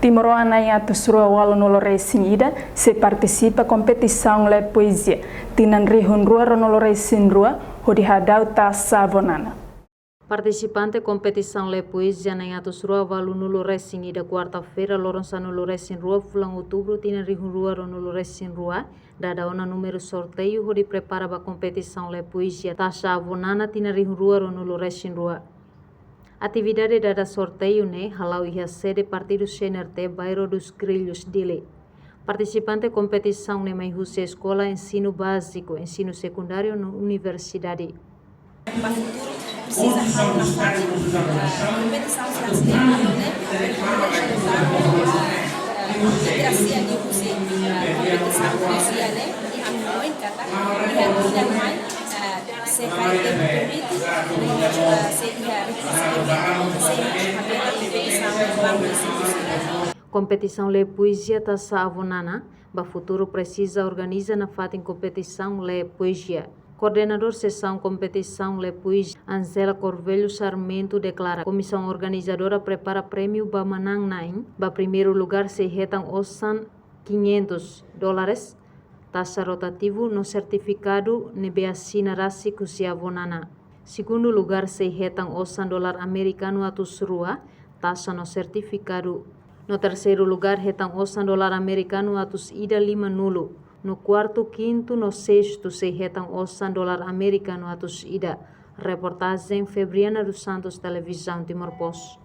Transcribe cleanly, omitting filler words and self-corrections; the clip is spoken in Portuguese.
Timoroana em Atusrua Walonolo Racing Ida se participa competição le poesia. Tinan Rihun Rua Ronolo Racing Rua, Hodihadau Taça Avonana. Participante competição Le Poesia na Atusrua Walonolo Racing Ida quarta-feira, Loronsanolo Racing Rua, fulang outubro, Tinan Rihun Rua Ronolo Racing Rua, dada ona número sorteio, Hodi prepara para competição Le Poesia Taça Avonana, Tinan Rihun Rua Ronolo Racing Rua. Atividade dada sorteio ne halau ia sede partido CNRT Bairro dos Grilhos Dile. Participante competição ne mai huse escola ensino básico, ensino secundário no universidade. Para o futuro precisa estar na frente competição brasileira, né? Integração de você competição poesia, né? E a mãe kata e a mãe se faz permite se competição Le Poesia Taça Avonana, ba futuro precisa organiza na fatin competição Le Poesia. Coordenador sessão competição Le Poesia, Angela Corvelho Sarmento declara: comissão organizadora prepara prêmio ba manang nain, ba primeiro lugar se retam osan $500, taxa rotativo no certificado nebe assina rasi kusi Avonana. Segundo lugar se retam osan $1 americano atusrua, taxa no certificado. No terceiro lugar retam osan $1 americano atus ida 5 nulo. No quarto, quinto, no sexto se retam osan $1 americano atus ida. Reportagem Febriana dos Santos, Televisão Timor Poste.